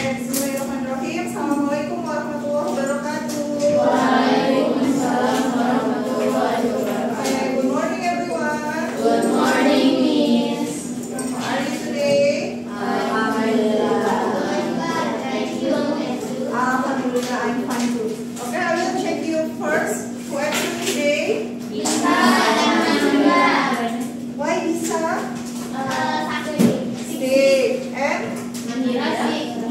Bismillahirrahmanirrahim. Assalamualaikum warahmatullahi wabarakatuh. Waalaikumsalam warahmatullahi wabarakatuh. Okay, good morning everyone. Good morning, Miss. How are you today? Alhamdulillah. Thank you. Alhamdulillah, I'm fine too. Okay, I will check you first. Who actually today? Bisa dan Nanda. Why Isa? Sakit. Stay and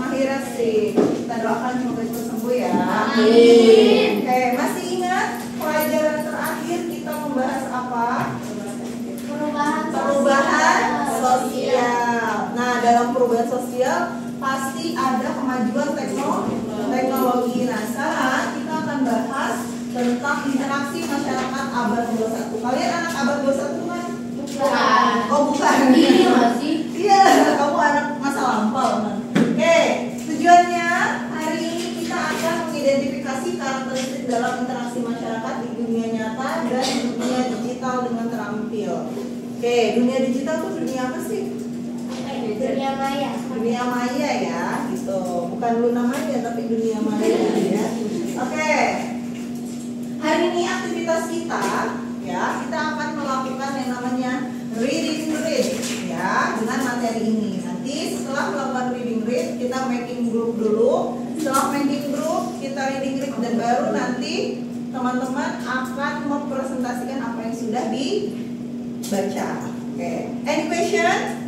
Mahira sih. Kita doakan semoga cepat sembuh ya. Amin. Oke, masih ingat pelajaran terakhir kita membahas apa? Perubahan sosial. Nah, dalam perubahan sosial pasti ada kemajuan teknologi. Nah, sekarang kita akan bahas tentang interaksi masyarakat abad 21. Kalian anak abad 21 kan? Bukan. Oh, bukan. Ini masih. Iya, kamu anak masa lampau kan? Oke, tujuannya hari ini kita akan mengidentifikasi karakteristik dalam interaksi masyarakat di dunia nyata dan dunia digital dengan terampil. Oke, dunia digital itu dunia apa sih? Dunia maya. Dunia maya ya, gitu. Bukan Luna Maya tapi dunia maya ya. Oke. Hari ini aktivitas kita ya, kita akan melakukan yang namanya reading read ya dengan materi ini. Nanti setelah melakukan reading read, kita making group dulu. Setelah making group, kita reading read dan baru nanti teman-teman akan mempresentasikan apa yang sudah dibaca. Oke. Any question?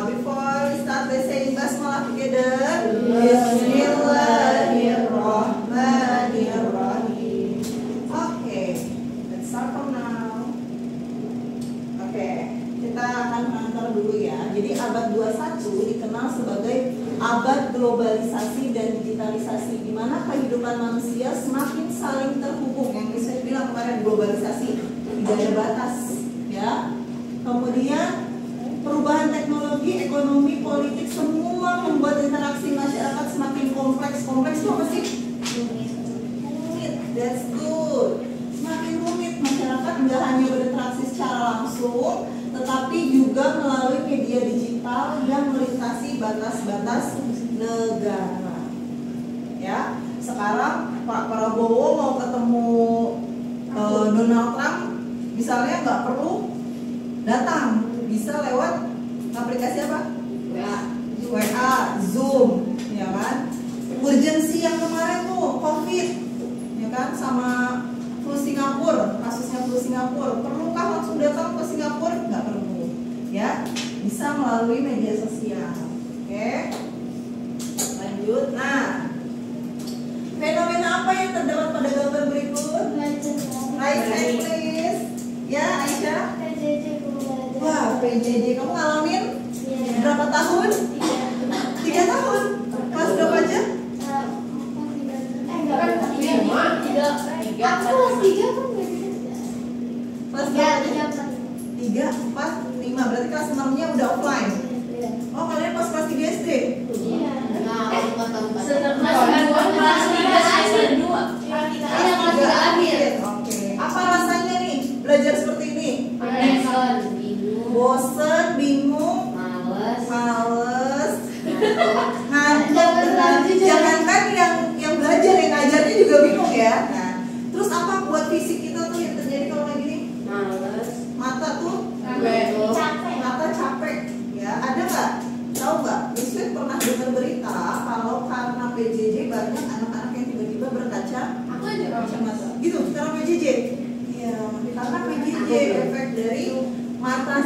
Before we start, let's say basmalah together. Bismillahirrahmanirrahim. Okay, let's start from now. Okay, kita akan mengantar dulu ya. Jadi abad 21 dikenal sebagai abad globalisasi dan digitalisasi, di mana kehidupan manusia semakin saling terhubung. Yang saya bilang kemarin, globalisasi tidak ada batas, ya. Kemudian perubahan teknologi, ekonomi, politik, semua membuat interaksi masyarakat semakin kompleks. Kompleks itu apa sih? Rumit. That's good. Semakin rumit, masyarakat nggak hanya berinteraksi secara langsung, tetapi juga melalui media digital yang melintasi batas-batas negara. Ya, sekarang Pak Prabowo mau ketemu Donald Trump, misalnya nggak perlu datang, bisa lewat aplikasi apa? WA, Zoom, ya kan? Urgensi yang kemarin tuh COVID, ya kan? Sama flu Singapura, kasusnya flu Singapura, perlukah langsung datang ke Singapura? Nggak perlu, ya? Bisa melalui media sosial. Oke, lanjut. Nah, fenomena apa yang terdapat pada gambar berikut? Right hand please. Ya, Aisyah. Wah, PJJ kamu ngalamin berapa tahun? 3 tahun. Kelas berapa aja? Kelas berapa? 3, 4, 5. Berarti kelas 6-nya udah offline. Oh, kalian pas kelas 3 SD? Oke. Apa rasanya nih belajar seperti ini? Bosen, bingung, males, ngantuk, jangankan yang belajar, yang ngajarnya juga bingung ya. Nah, terus apa buat fisik kita tuh yang terjadi kalau kayak gini? Mata tuh mata capek. Ya, ada nggak? Tahu nggak? Misalnya pernah dengar berita kalau karena PJJ banyak anak-anak yang tiba-tiba berkaca mata. Gitu, karena PJJ. Iya, karena PJJ efek dari mata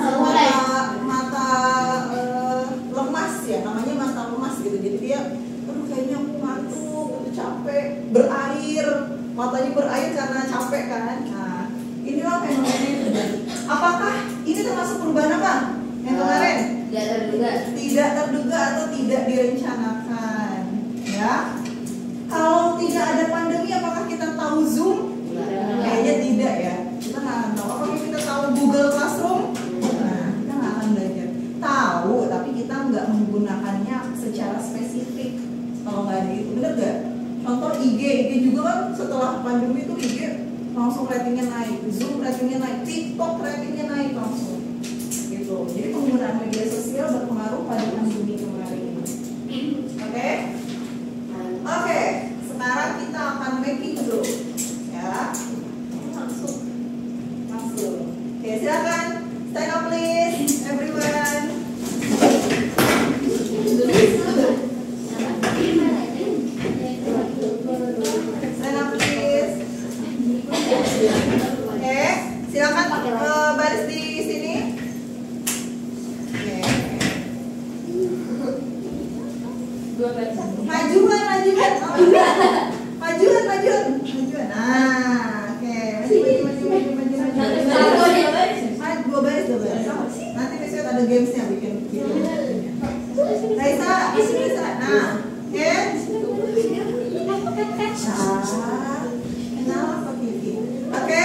lemas ya, namanya mata lemas gitu. Jadi dia, aduh kayaknya aku ngantuk, gitu, capek, berair, matanya berair karena capek kan. Nah, inilah fenomena yang terjadi. Apakah ini termasuk perubahan apa? Yang kemarin? Tidak terduga atau tidak direncanakan. Ya. Kalau tidak ada pandemi, apakah kita tahu Zoom? Kayaknya tidak ya. Kita nggak akan tahu. Apakah kita tahu Google Classroom? Nah, kita nggak akan belajar. Tahu, tapi kita nggak menggunakannya secara spesifik. Kalau nggak ada itu, bener nggak? Contoh IG juga kan setelah pandemi itu IG langsung ratingnya naik, Zoom ratingnya naik, TikTok ratingnya naik langsung. Gitu. Jadi penggunaan media sosial berpengaruh pada pandemi kemarin. Majuan. Nah, oke. Maju. Dua baris. Nanti besok ada gamesnya bikin. Raisa. Nah, oke. Kenal apa Kiki? Oke,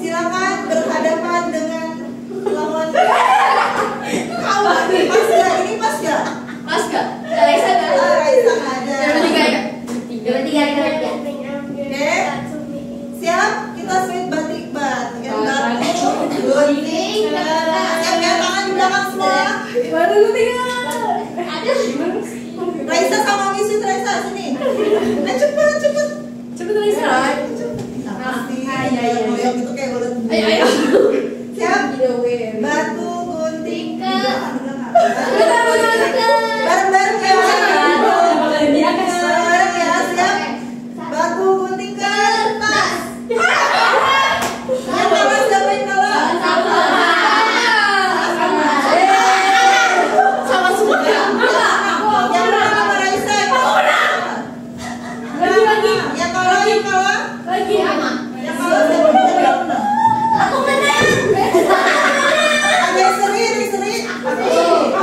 silakan berhadapan dengan lawan. Pas gak? Ini pas gak? Pas gak? Raisa gak? Raisa gak ada. Bertiga. Oke, siap? Kita sweet batik bat. Gunting. Siap ya, tangan di belakang semua. Baru guntingan. Ada. Raisa sama Miss Raisa sini. Cepet. Cepet Raisa. Goyang gitu kayak bola. Ayo. Siap? Batu gunting. Bareng-bareng ya. Bareng ya, siap. Batu gunting kertas. Yang kalah siapa yang kalah? Sama semua. Yang menang sama Raisa. Lagi. Yang kalah. Lagi. Yang kalah siapa yang menang? Aku menang. Ada seri.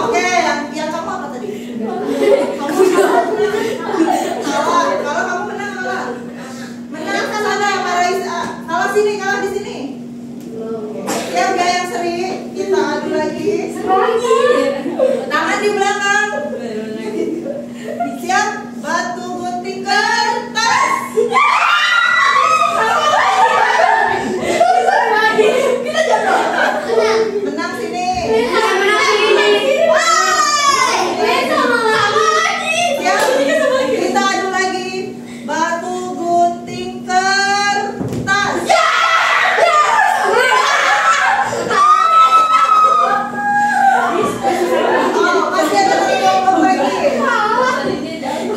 Oke, yang kamu apa tadi? Kalau kamu menang kalah. Menang sana sama Raisa. Kalah di sini. Siap gak yang seri? Kita adu lagi. Tangan di belakang. Siap? Batu gunting kertas. Menang sini. Siap? Kita adu lagi. Batu gunting kertas. Oh, masih ada satu kelompok lagi.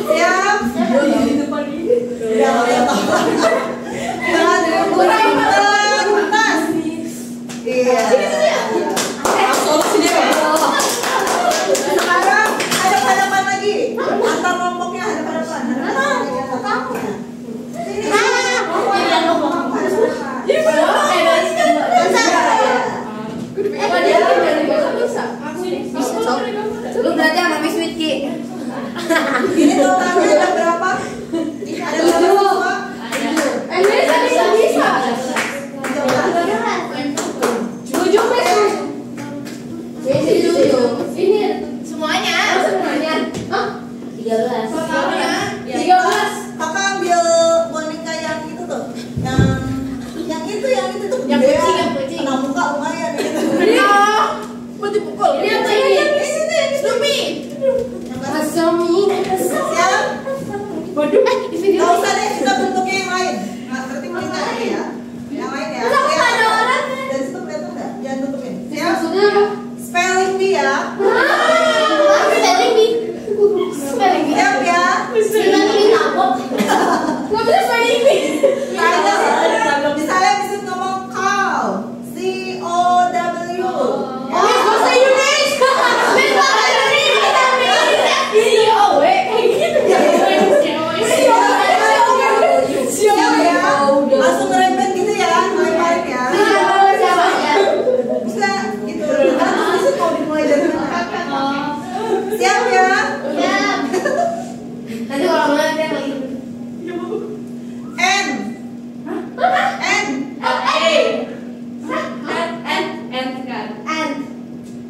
Siap? Batu gunting kertas. Iya. Sekarang hadap-hadapan lagi. Antar kelompoknya hadap-hadapan. Lu berarti sama Miss Witki. Ini totalnya ada berapa? Ada berapa semua? Bisa. 7. Ini semuanya. Hah? 13. Totalnya 13. Kakak ambil boneka yang itu tuh. Yang itu tuh. Yang gedean. kucing. Kena muka lumayan gitu. Buat dipukul. Ini apa ini? Yang Snoopy. Asami. Siap? Waduh, di video. Gak usah deh, kita bentuknya yang lain. Nah, berarti boneka ini ya. Yang lain ya. Kenapa nggak ada orang? Dari situ kelihatan nggak? Jangan tutupin. Siap? Maksudnya apa? Spelling bee ya. Spelling bee. Spelling bee. Siap ya? Spelling bee tabok. Nggak bisa spelling bee. Misalnya bisa ngomong cow. C-O-W. Bahasa Indonesia. Bahasa Indonesia. C-O-W. Siap ya? Langsung ngerempet gitu ya, main-main ya. Bisa gitu. Bisa mau dimulai dari mana? Siap ya? Nanti kalau mulai dia lagi. N. N.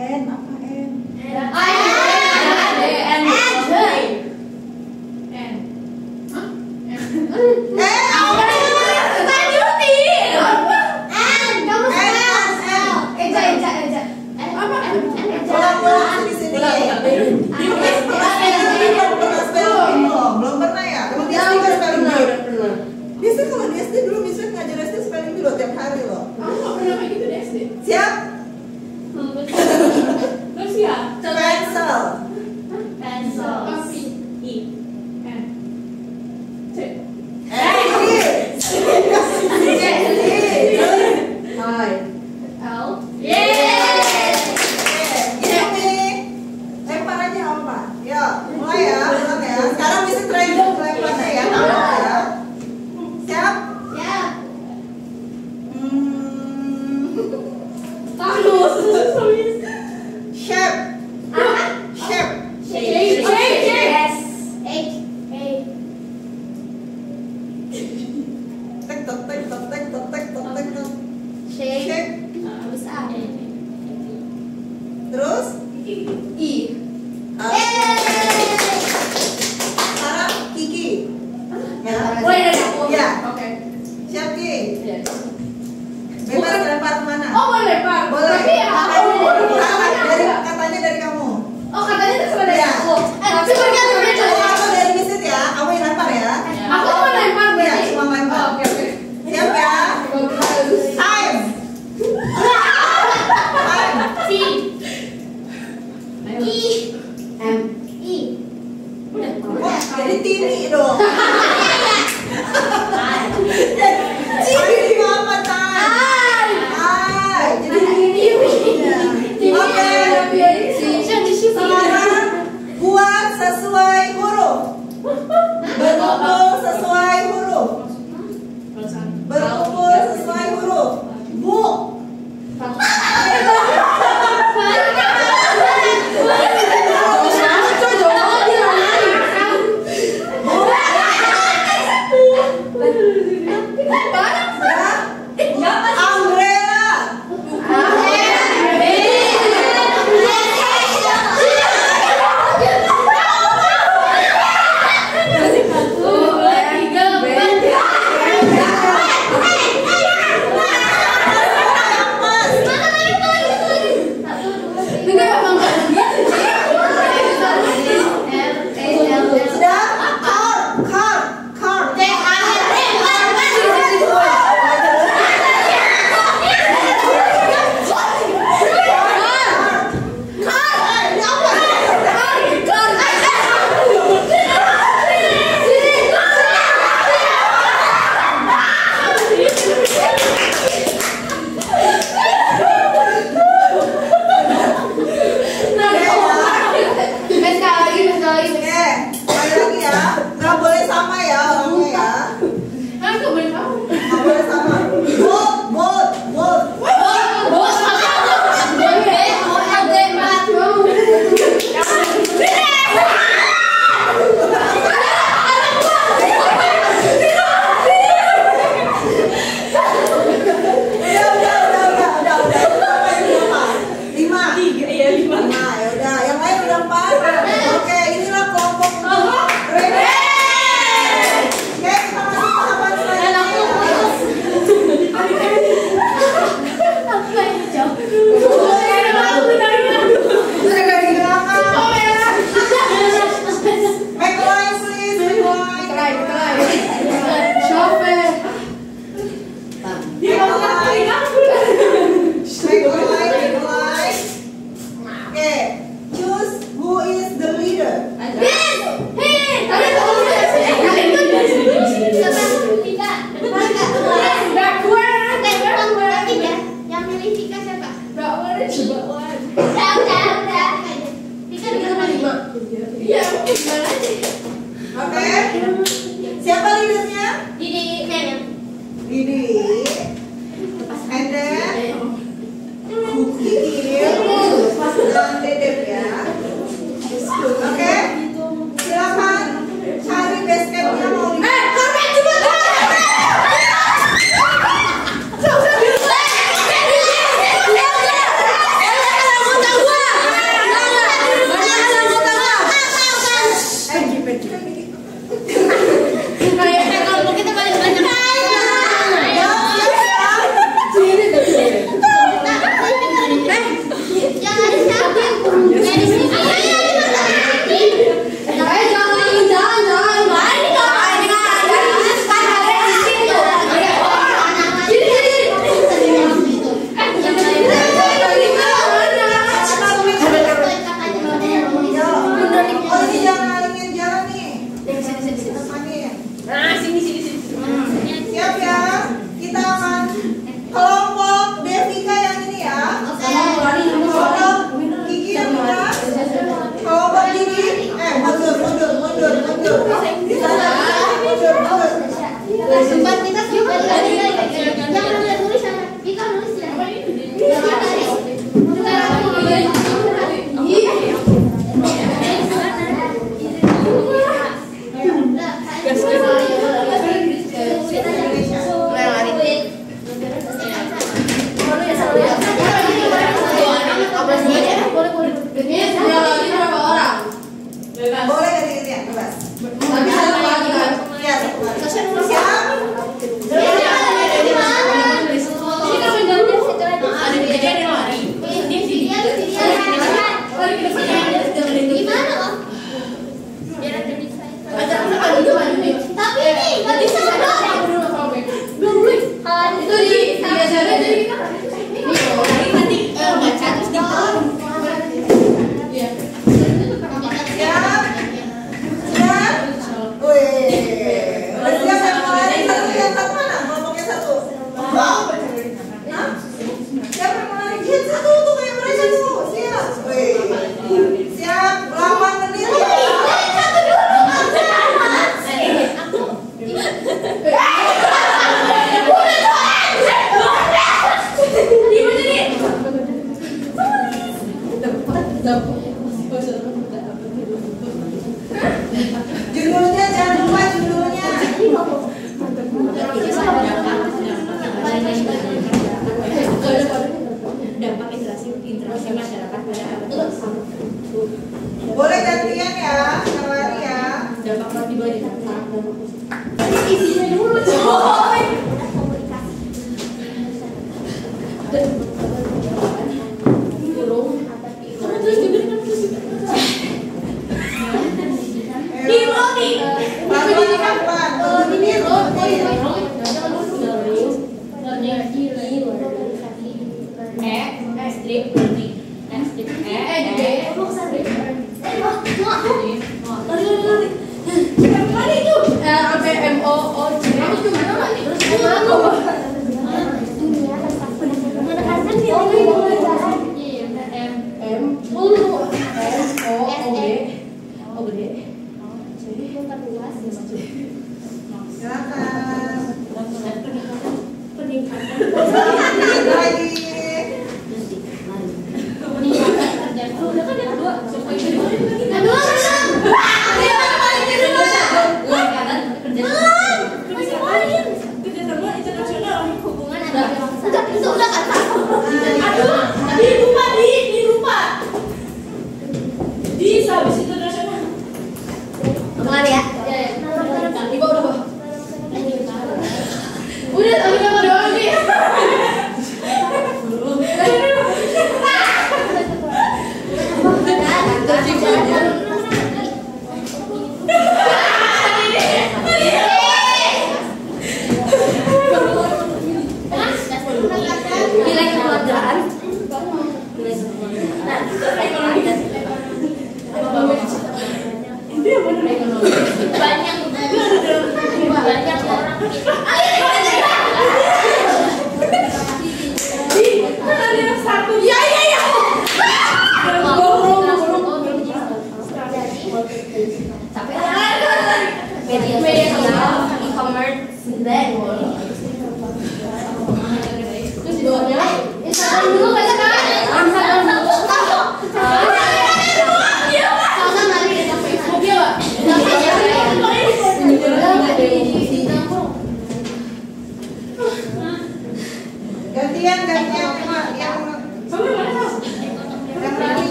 N apa N? Ulang di sini. Jadi Tini dong. Jadi apa Tai? Jadi Tini. Oke. Sekarang buat sesuai huruf. Berkumpul sesuai huruf. Berkumpul sesuai huruf. Bu.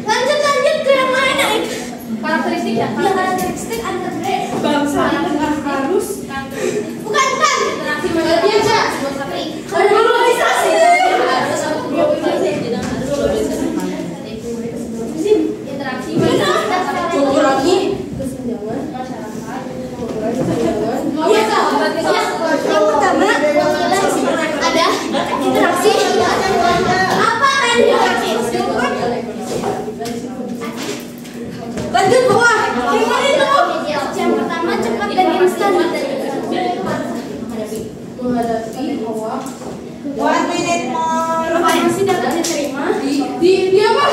Lanjut ke yang lain, Naik. Karakteristik ya? Karakteristik undergrad. Bangsa harus Bukan. interaksi manusia. Globalisasi. Interaksi Tunggu lagi. Yang pertama ada interaksi. Apa interaksi? Lanjut bawah. Gimana itu? Yang pertama cepat dan instan. menghadapi hawa. 1 minute more. Informasi dapat diterima Di apa?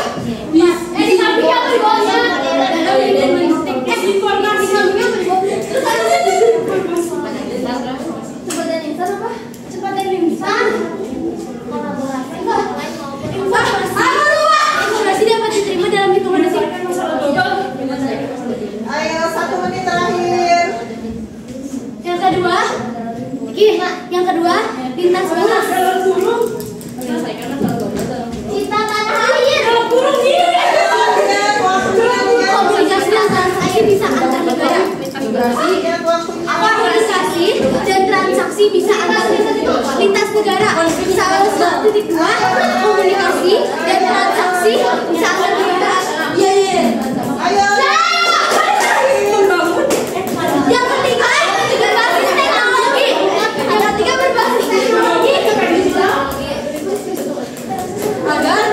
Di samping atau di bawahnya? informasi samping atau di bawahnya? Terus ada cepat dan instan apa? Cepat dan instan. Informasi dapat diterima dalam hitungan detik. Ayo 1 menit terakhir. Yang kedua, yang kedua, lintas batas. Cinta tanah air. Komunikasi dan transaksi bisa antar negara. Komunikasi dan transaksi bisa antar lintas negara. Salah 1.2, komunikasi dan transaksi bisa antar negara. Ayo. Yang ketiga, berbasis teknologi. Yang ketiga berbasis teknologi. Agar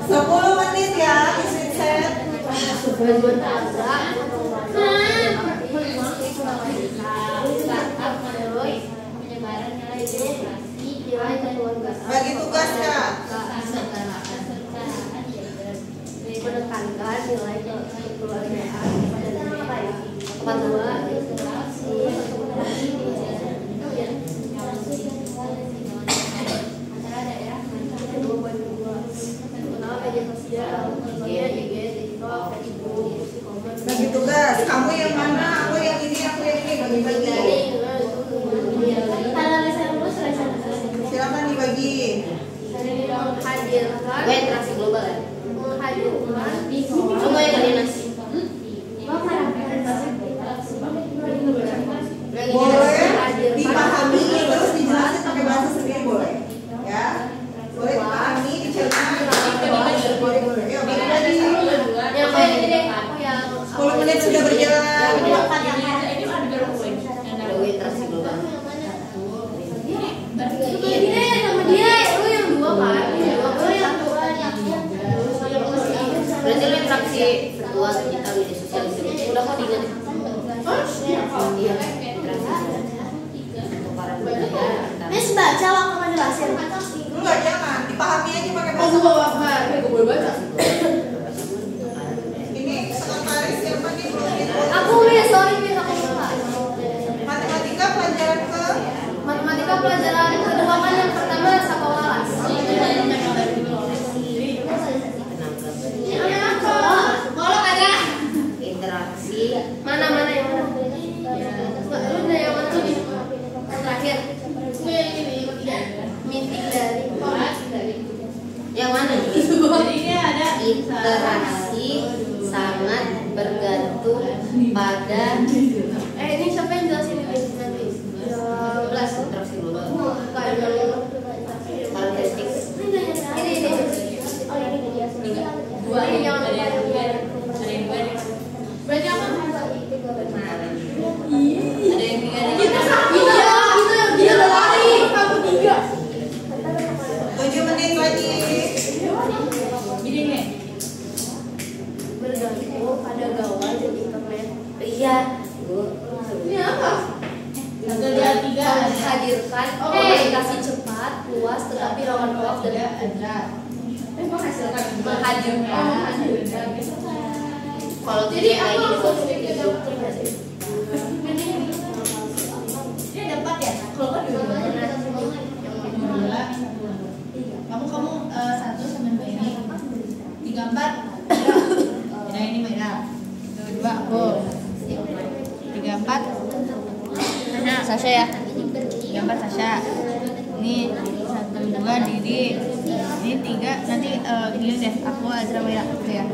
10 menit ya, isi set. Bagi tugas Kak. Menekankan nilai kekeluargaan kedua Bagi tugas, kamu yang mana? Aku yang ini, bagi-bagi. Silakan dibagi. Menghadirkan interaksi global ya? Menghadirkan coba yang koordinasi Boleh dipahami terus dijelasin pakai bahasa sendiri boleh ya, boleh dipahami diceritakan boleh. Yuk bagi-bagi. yang kayak ini deh, aku yang 10 menit sudah berjalan. interaksi global ini sama dia, lu yang dua kan, lu yang dua berarti lu interaksi virtual kita media sosial udah kok diganti iya interaksi untuk para budaya baca waktu ngejelasin. Enggak, jangan. Dipahami aja pakai Oh, bahasa. gua apa? Gue boleh baca. Ini sekretaris siapa nih belum itu? Aku sorry aku lupa. Matematika pelajaran ke Matematika pelajaran kedua kan yang pertama Sakowalas. Kalau ada interaksi mana yang mana? Lu udah yang mana tuh? Terakhir. Meeting dari yang mana nih? Jadi ini ada Interaksi sangat bergantung pada ini siapa yang jelasin ini nanti? 12 interaksi global. karakteristik. Ini. Oh ini dia. dua Ini yang ada yang dua nih. Berarti apa? Ada yang tiga nih. Itu yang dia lari. Kamu 3. 7 menit lagi. Gini nih. bergantung pada gawai dan internet. Iya. Ini apa? 1, 2, 3. Hadirkan komunikasi cepat, luas, tetapi rawan hoax dan ada. Menghasilkan. menghadirkan. Kalau Jadi kayak apa gini maksudnya tuh Ini ada 4 ya? Kalau kan dua. Kamu 1 sama 2 ini. 3, 4. Nah ini merah. 2 aku. 3, 4. Sasha ya. 3, 4 Sasha. Ini 1, 2 Didi. Ini 3 nanti gini deh. Aku Azra Maya. Oke ya.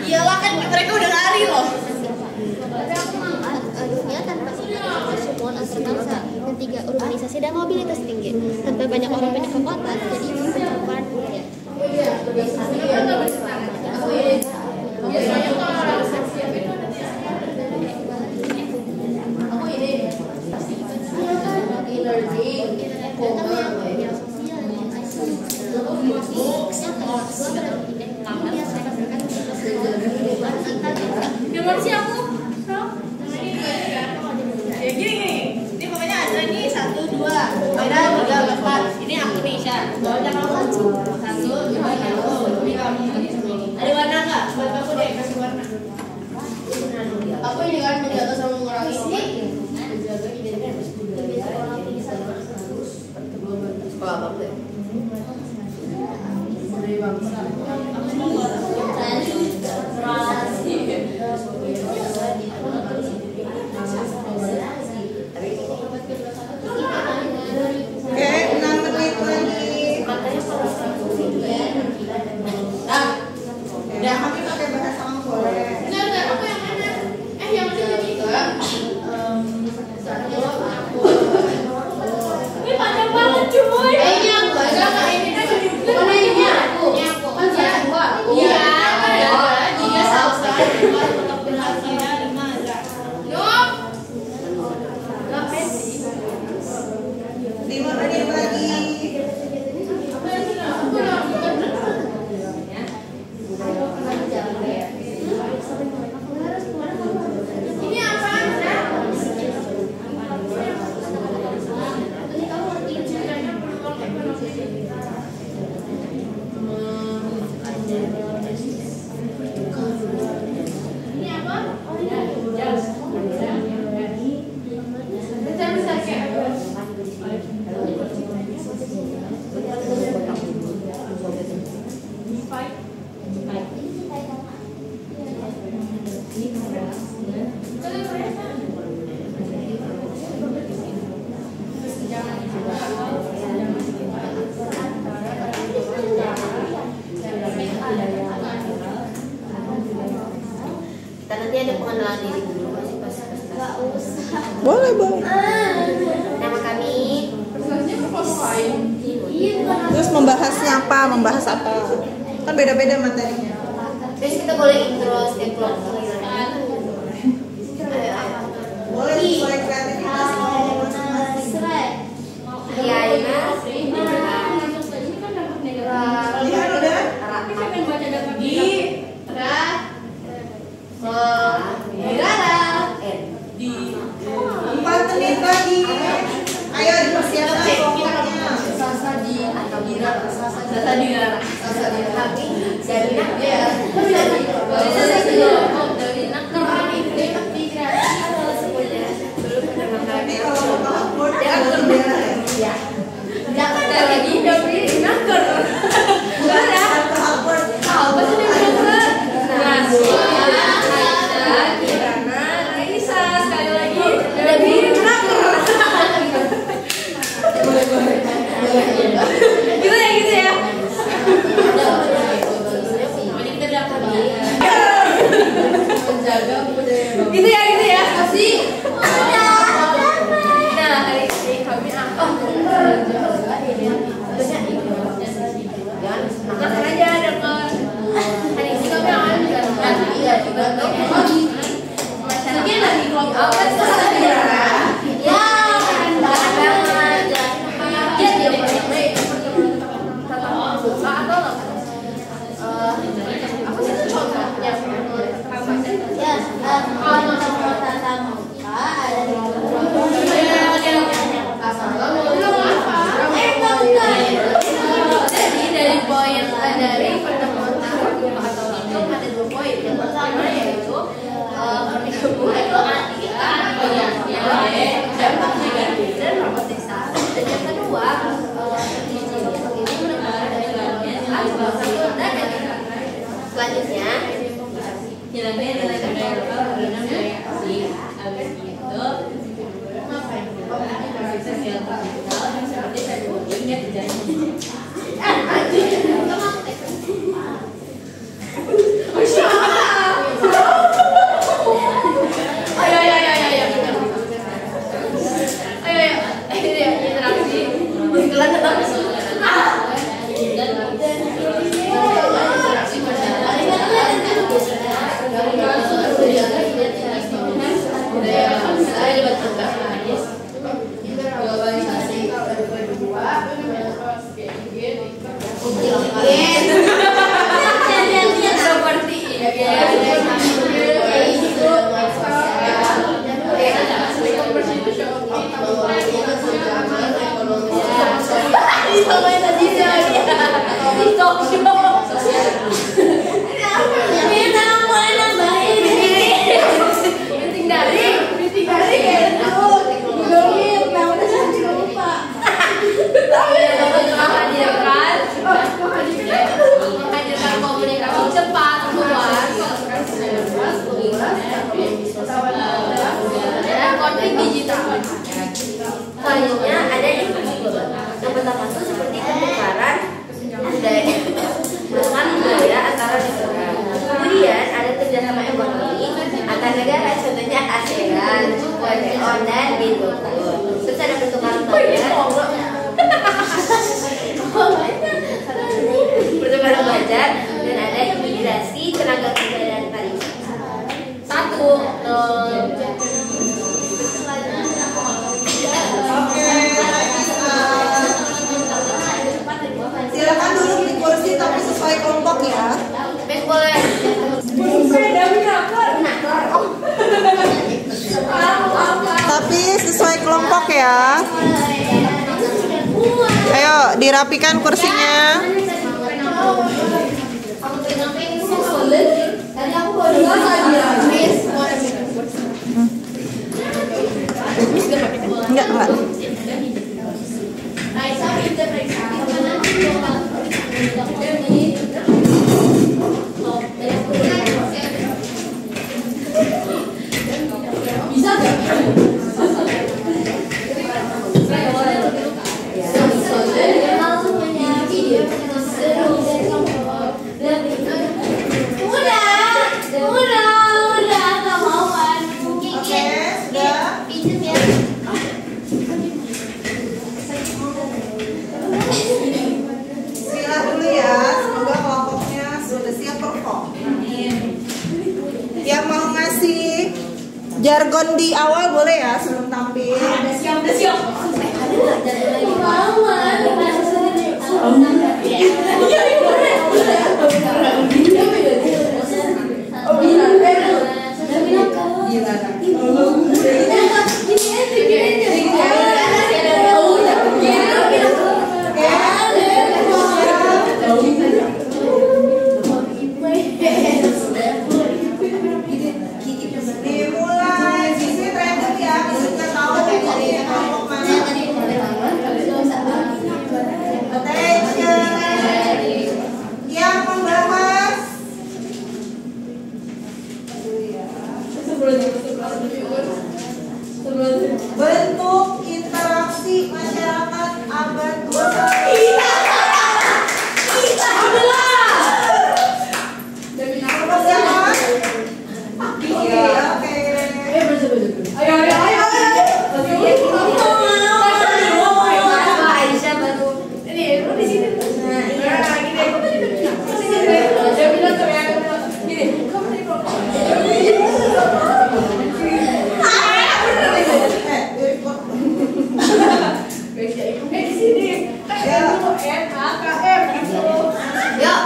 Iyalah kan mereka udah lari loh. Dunia tanpa pertemuan antar bangsa. Ketiga, urbanisasi dan mobilitas tinggi. Tanpa banyak orang pindah ke kota, jadi pencapaian dunia. Gimana sih aku? Ya gini. Ini pokoknya ada nih 1, 2. Ada 3, 4. Ini aku nih Syah. Bawanya kamu. 1, 2, 3. Ini kamu. Ada warna nggak? Buat kamu deh kasih warna. Aku ini kan menjaga sama mengurangi. sekolah apa tuh? Oke, 6 menit lagi. Ya, kami pakai bahasa Ang boleh. Benar, aku yang mana? Yang mana ini? Ini panjang banget cuy. Ini yang banyak kak ini kan mana ini aku? Ini aku. Kan saya dua. Iya. Dia salsa. Untuk berhasilnya 5 aja. Yup. 5 menit lagi. Ini apa? Ini apa? Bentar kayak Kita nanti ada pengenalan diri dulu masih pas. Boleh, boleh. Nama kami Terus membahasnya apa? Membahas apa? Kan beda-beda materinya. terus kita boleh intro setiap kelompok. Boleh sesuai kreativitas kamu masing-masing. Iya, Lihat udah? Di 4 menit lagi. Ayo dipersiapkan. Ini kalau mau awkward jangan bendera ya. Gitu ya kasih. Nah hari ini kami makan aja dengan hari ini kami akan mungkin lagi kelompok apa ya keren banget dia atau apa sih itu contohnya kalau sama tatap muka ada di jadi dari poin dari pertemuan atau itu ada 2 poin. Yang pertama yaitu dan robotisasi, dan yang kedua Selanjutnya nilainya nilai selanjutnya ada yang pertama itu seperti pembukaran budaya antara negara. Kemudian ada kerjasama ekonomi antar negara, contohnya ASEAN, WTO dan gitu. Terus ada pertukaran pelajar, dan ada imigrasi, tenaga kerja dan pariwisata. Silakan duduk di kursi tapi sesuai kelompok ya. Boleh. Tapi sesuai kelompok ya. Ayo dirapikan kursinya. Enggak. Jargon di awal boleh ya sebelum tampil. Udah siap. DNAKM gitu. Yuk,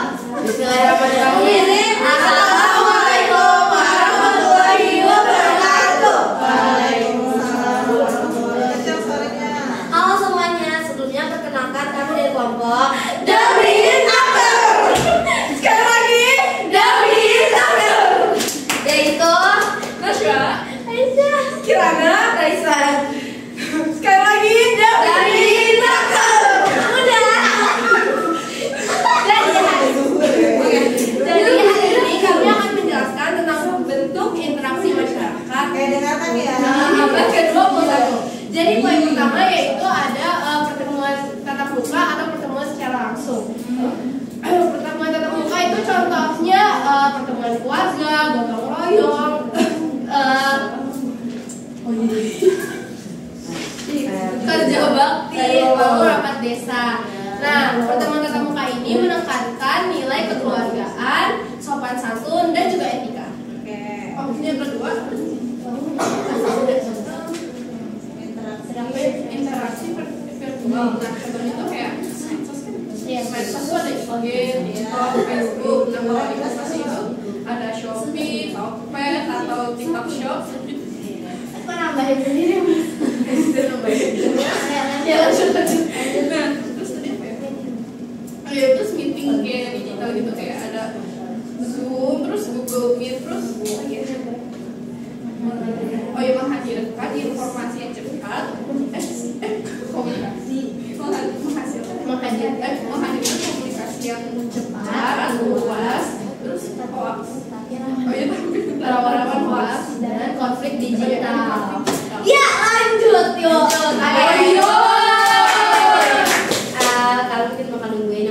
bismillahirrahmanirrahim. Assalamualaikum warahmatullahi wabarakatuh. Waalaikumsalam warahmatullahi wabarakatuh. Halo semuanya, sebelumnya perkenalkan kami dari kelompok David Akbar. Sekali lagi, David Akbar. Yaitu Nasya, Aisyah, Kirana, Raisa. sekali lagi David Akbar. Udah. Jadi hari ini kami akan menjelaskan tentang bentuk interaksi masyarakat. Oke, dengarkan ya. abad ke-21. Jadi poin pertama yaitu ada pertemuan tatap muka atau pertemuan secara langsung. Pertemuan tatap muka itu contohnya pertemuan keluarga, gotong royong, kerja bakti, lalu rapat desa. Nah, pertemuan tatap muka ini menekankan nilai kekeluargaan, sopan santun, dan juga etika. Oke. Yang kedua, interaksi virtual. Nah, contohnya itu kayak medsos itu ada IG, TikTok, Facebook. Nah, kalau investasi itu ada Shopee, Tokped, atau TikTok Shop. Aku nambahin sendiri, Mas. Ya, lanjut. Nah, terus tadi apa ya? Oh ya, terus meeting kayak digital gitu, kayak ada Zoom, terus Google Meet, terus oh ya, menghadirkan informasi yang cepat, komunikasi, menghadirkan komunikasi yang cepat, luas, terus hoax, oh ya, rawan-rawan hoax dan konflik digital. Ya, lanjut yuk. Ayo. Kalau mungkin bakal nungguin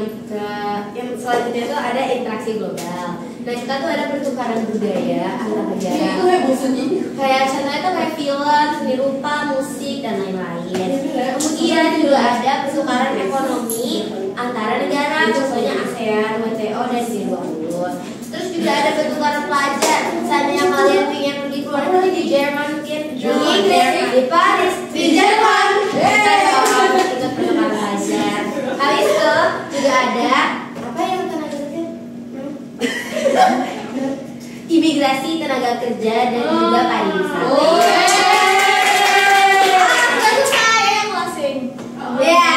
yang selanjutnya itu ada interaksi global. Nah, kita tuh ada pertukaran budaya antar negara. Itu heboh sedih. Kayak contohnya tuh kayak film, seni rupa, musik, dan lain-lain. Kemudian juga ada pertukaran ekonomi antara negara, contohnya ASEAN, WTO, dan G20. Terus juga ada pertukaran pelajar. Seandainya kalian ingin pergi ke luar negeri di Jerman, mungkin di Inggris, di Paris, di Jerman, kita ikut pertukaran pelajar. Habis itu juga ada apa yang tenaga kerja? Imigrasi tenaga kerja dan juga pariwisata. Lalu saya yang closing. Ya,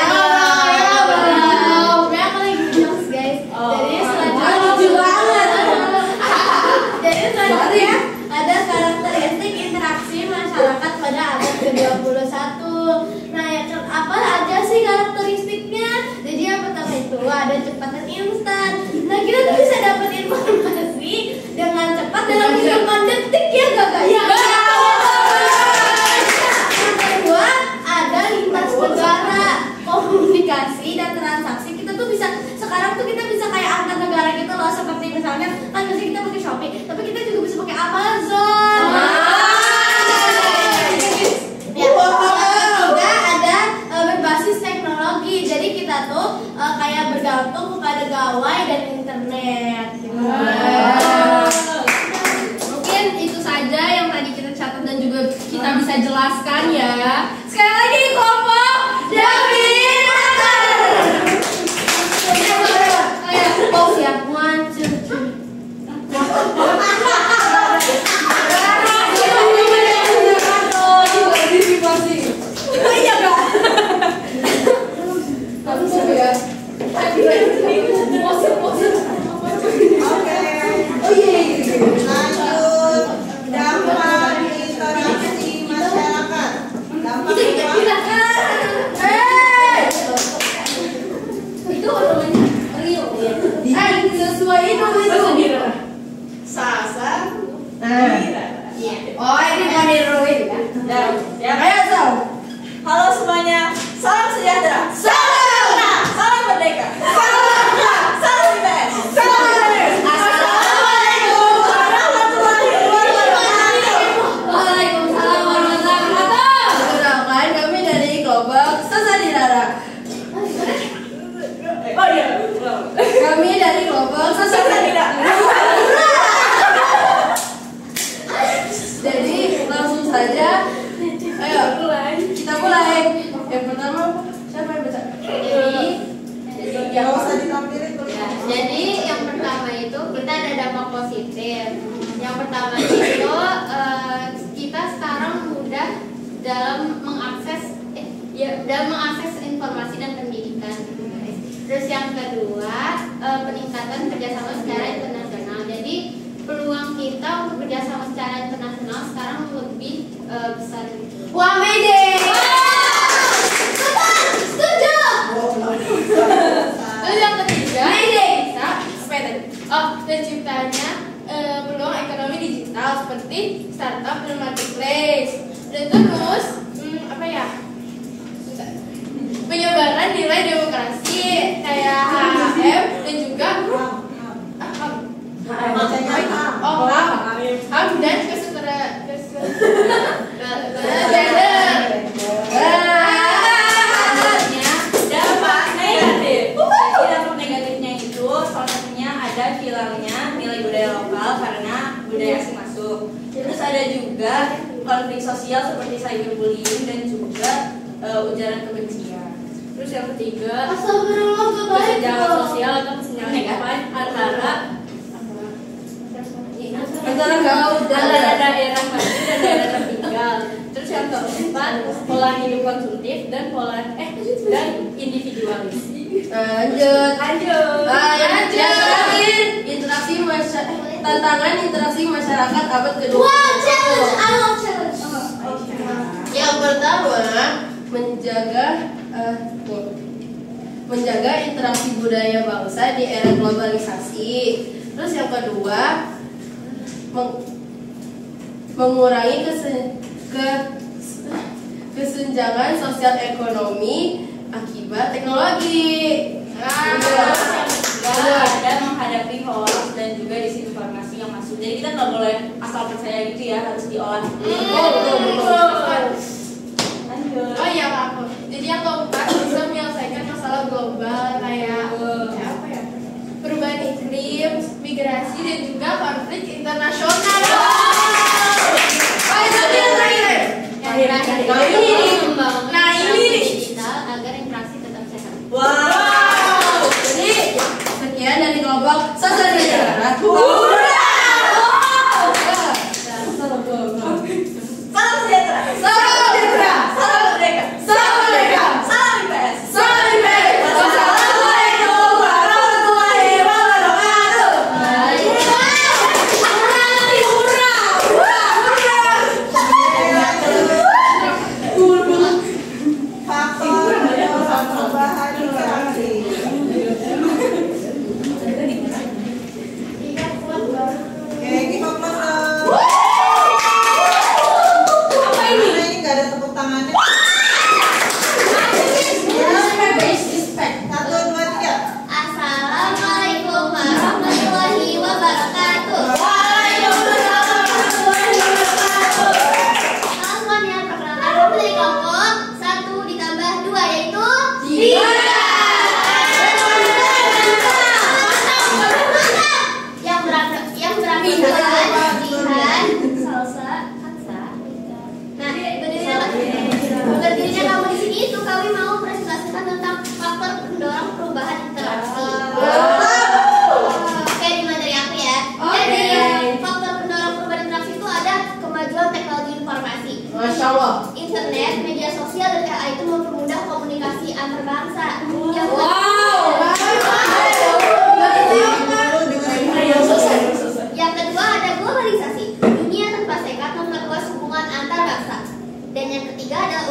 Ya, aku lagi jokes, guys. Jadi selanjutnya lucu banget. Jadi selanjutnya ada karakteristik interaksi masyarakat pada abad ke-21. Nah, apa aja sih karakteristiknya? Jadi yang pertama itu ada cepat dan instan. Nah, kita tuh bisa dapat informasi dengan cepat dalam hitungan detik, ya gak guys? Ya. Yang kedua ada lintas negara, komunikasi dan transaksi. Kita tuh bisa sekarang tuh kita bisa kayak antar negara gitu loh, seperti misalnya kan biasanya kita pakai Shopee, tapi kita juga bisa pakai Amazon. Ya, yang ketiga ada berbasis teknologi. Jadi kita tuh kayak bergantung kepada gawai dan internet. Gitu. Mungkin itu saja yang tadi kita catat dan juga kita bisa jelaskan ya. Sekali lagi kelompok David Akbar. Oh siap, 1, 2, 3. Lanjut. Dampak interaksi masyarakat. Dampak Nggak usah ditampilin tuh. Ya, jadi yang pertama itu kita ada dampak positif. Yang pertama itu kita sekarang mudah dalam mengakses informasi dan pendidikan. Terus yang kedua peningkatan kerjasama secara internasional. Jadi peluang kita untuk kerjasama secara internasional sekarang lebih besar. Wah, Mede. Setuju. Terus yang ketiga, bisa apa ya tadi? Oh, terciptanya peluang ekonomi digital seperti startup dan marketplace. Dan terus apa ya? Penyebaran nilai demokrasi kayak HM dan juga HAM dan Dampak negatif. Jadi dampak negatifnya itu salah satunya ada hilangnya nilai budaya lokal karena budaya asing masuk. Terus ada juga konflik sosial seperti cyberbullying dan juga ujaran kebencian. Terus yang ketiga, kesenjangan sosial atau kesenjangan negatif antara daerah maju dan daerah tertinggal. Terus yang keempat, pola hidup konsumtif dan dan individualis. Lanjut. Yang terakhir, tantangan interaksi masyarakat abad kedua. Yang pertama, menjaga interaksi budaya bangsa di era globalisasi. Terus yang kedua, mengurangi kesenjangan sosial ekonomi akibat teknologi. Ada menghadapi hoax dan juga disinformasi yang masuk. Jadi kita nggak boleh asal percaya gitu ya, harus diolah. Lanjut. Oh iya Pak. Jadi yang keempat bisa menyelesaikan masalah global kayak apa ya? Perubahan iklim, migrasi dan juga konflik internasional. Ini digital agar inflasi tetap sehat. wow. Jadi sekian dari kelompok sosial negara. Salam sejahtera. Salam sejahtera. Salam merdeka. Salam merdeka. Salam IPS. Salam IPS. Wassalamualaikum warahmatullahi wabarakatuh. Faktor perubahan interaksi. Oke, kita close. Apa ini? Ini nggak ada tepuk tangannya. Satu, dua, tiga. Assalamualaikum warahmatullahi wabarakatuh. Halo semuanya, perkenalkan aku dari kelompok 1 ditambah 2 yaitu yang berangkat latihan salsa aksa. Nah, berdirinya kamu di sini itu kami mau presentasikan tentang faktor pendorong perubahan interaksi. Oke, di materi aku ya. Jadi faktor pendorong perubahan interaksi itu ada kemajuan teknologi informasi. Masya Allah. Internet, media sosial dan AI itu mempermudah komunikasi antar bangsa. Yang kedua ada globalisasi. Dunia tanpa sekat memperluas hubungan antar bangsa. Dan yang ketiga adalah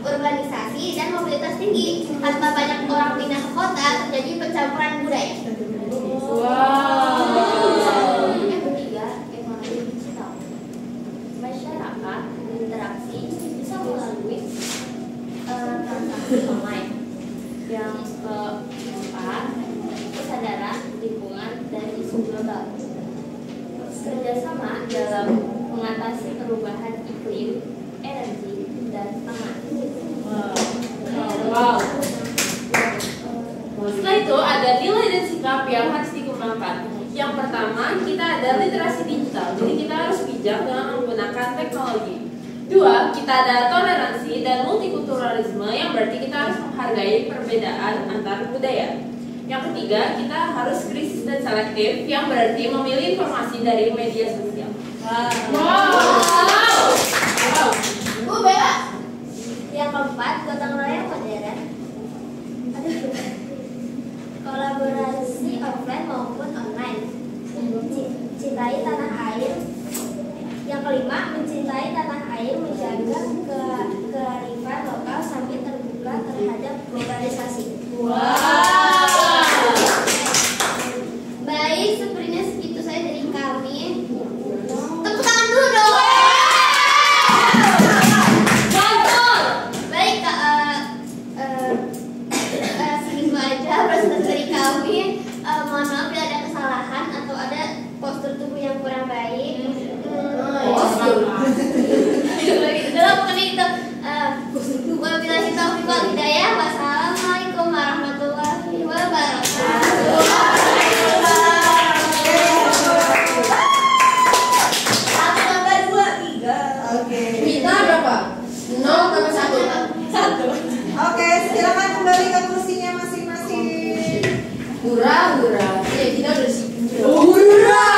urbanisasi dan mobilitas tinggi. Tanpa banyak orang pindah ke kota terjadi pencampuran budaya. Yang ketiga ekonomi digital. Masyarakat berinteraksi bisa melalui transaksi online. Yang keempat kesadaran lingkungan dan isu global. Kerjasama dalam mengatasi perubahan iklim, energi, dan pangan. Wow. Setelah itu ada nilai dan sikap yang harus dikembangkan. Yang pertama kita ada literasi digital. Jadi kita harus bijak dalam menggunakan teknologi. Dua, kita ada toleransi dan multikulturalisme yang berarti kita harus menghargai perbedaan antar budaya. Yang ketiga, kita harus kritis dan selektif yang berarti memilih informasi dari media sosial. Wow. Bu Bella. Yang keempat, gotong royong modern. Kolaborasi offline maupun online. Cintai tanah air. Yang kelima, mencintai tanah air, menjaga kearifan lokal sambil terbuka terhadap globalisasi. Wow. Baik, sepertinya segitu saja dari kami. Tepuk tangan dulu dong. Mantul. Baik, segitu aja presentasi dari kami. Mohon maaf bila ada kesalahan atau ada postur tubuh yang kurang baik. Dalam mengenai itu, wabillahi taufiq wal hidayah. Wassalamualaikum warahmatullahi wabarakatuh. Kita berapa? 0 tambah 1. Oke, silakan kembali ke kursinya masing-masing. Hura. Ya, kita udah siap. Udah.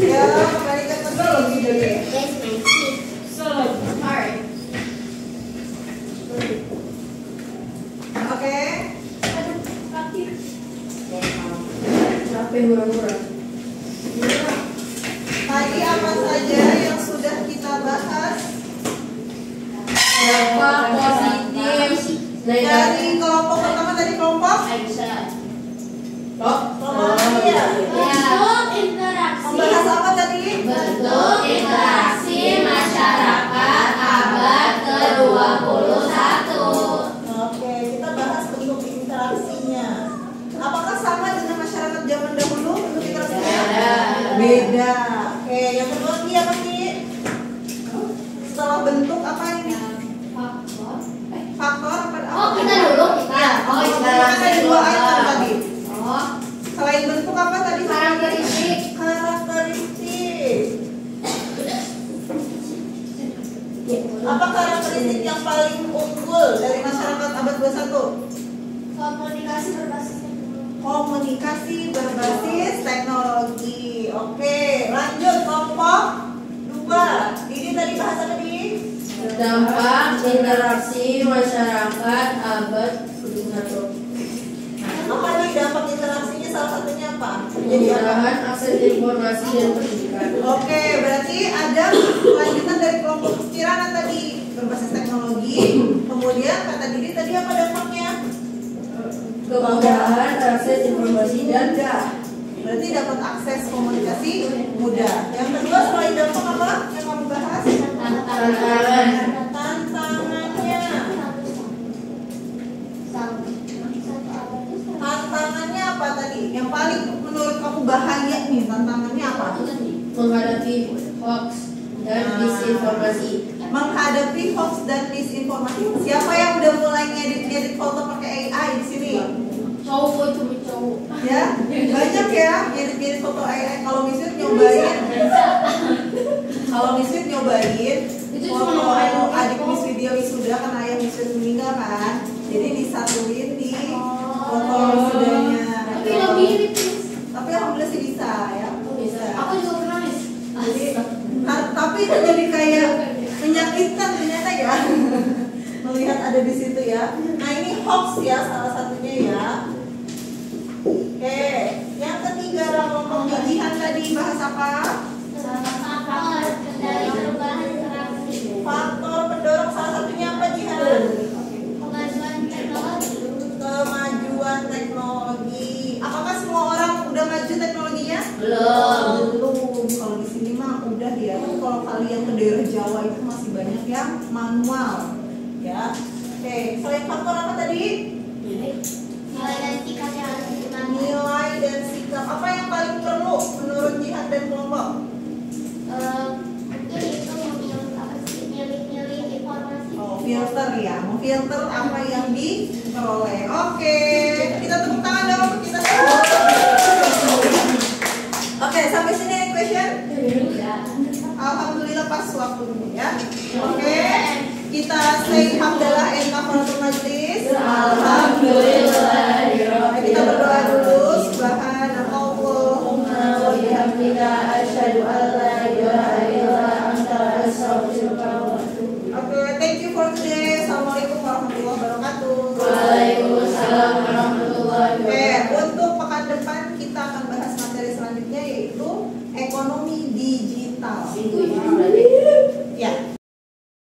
Ya, kembali ke kursi. Oke. Capek hura-hura. Tadi apa saja yang sudah kita bahas? Dampak positif Dari negatif. kelompok pertama tadi kelompok iya. Bentuk interaksi. Membahas apa tadi? Bentuk interaksi masyarakat abad ke-21. Oke, kita bahas bentuk interaksinya. Apakah sama dengan masyarakat zaman dahulu bentuk interaksinya? Beda. Oke, yang kedua Ki apa Ki? Setelah bentuk apa ini? Faktor apa? Oh, kita dulu kita. Oh, Ada dua item tadi. Oh, Selain bentuk apa tadi? karakteristik. Karakteristik. Apa karakteristik yang paling unggul dari masyarakat abad 21? Komunikasi berbasis teknologi. Komunikasi berbasis teknologi. Oke, lanjut kelompok 2. Ini tadi bahasa tadi. Dampak interaksi masyarakat abad 21. Apa nih dampak interaksinya? Salah satunya apa? Jadi apa? Kemudahan akses informasi dan pendidikan. Oke, berarti ada lanjutan dari kelompok Kirana tadi berbasis teknologi. Kemudian kata Didi tadi apa dampaknya? Kemudahan akses informasi dan Mudah. Berarti dapat akses komunikasi mudah. Yang kedua selain dampak apa yang kamu bahas? tantangan. Tantangannya. Tantangannya apa tadi? Yang paling menurut kamu bahaya nih tantangannya apa? Menghadapi hoax dan disinformasi. Menghadapi hoax dan disinformasi. Siapa yang udah mulai ngedit foto pakai AI di sini? Cowok. Ya, banyak ya ngedit foto AI. Kalau Misut nyobain, foto adik Miss video wisuda kan ayah Misut meninggal kan. Jadi disatuin di foto wisudanya. Tapi lo mirip. Tapi alhamdulillah sih bisa ya. Bisa. Aku juga pernah nih. Jadi, tapi itu jadi kayak menyakitkan ternyata ya. Melihat ada di situ ya. Nah ini hoax ya salah satunya ya. Oke, yang ketiga kelompok gigihan tadi bahas apa? Faktor kendali perubahan interaksi. Faktor pendorong salah satunya apa Jihan? Kemajuan teknologi. Kemajuan teknologi. Apakah semua orang udah maju teknologinya? Belum. Kalau di sini mah udah ya. Tapi kalau kalian ke daerah Jawa itu masih banyak yang manual, ya. Oke, selain faktor apa tadi? Nilai dan sikap yang harus ditemani. Nilai dan sikap. Apa yang paling perlu menurut Jihan dan kelompok? Mungkin itu milih informasi. Oh, filter ya. Mau filter apa yang diperoleh. Oke, kita tepuk tangan dong untuk kita semua. Oke, sampai sini waktunya ya. Oke. Kita say hamdalah and kafaratul majlis. Alhamdulillah. Kita berdoa dulu. Subhanallahumma wa bihamdika asyhadu an la ilaha illa anta astaghfiruka wa atubu ilaik. Oke, thank you for today. Assalamualaikum warahmatullahi wabarakatuh. Waalaikumsalam warahmatullahi wabarakatuh. Oke, untuk pekan depan kita akan bahas materi selanjutnya yaitu ekonomi digital.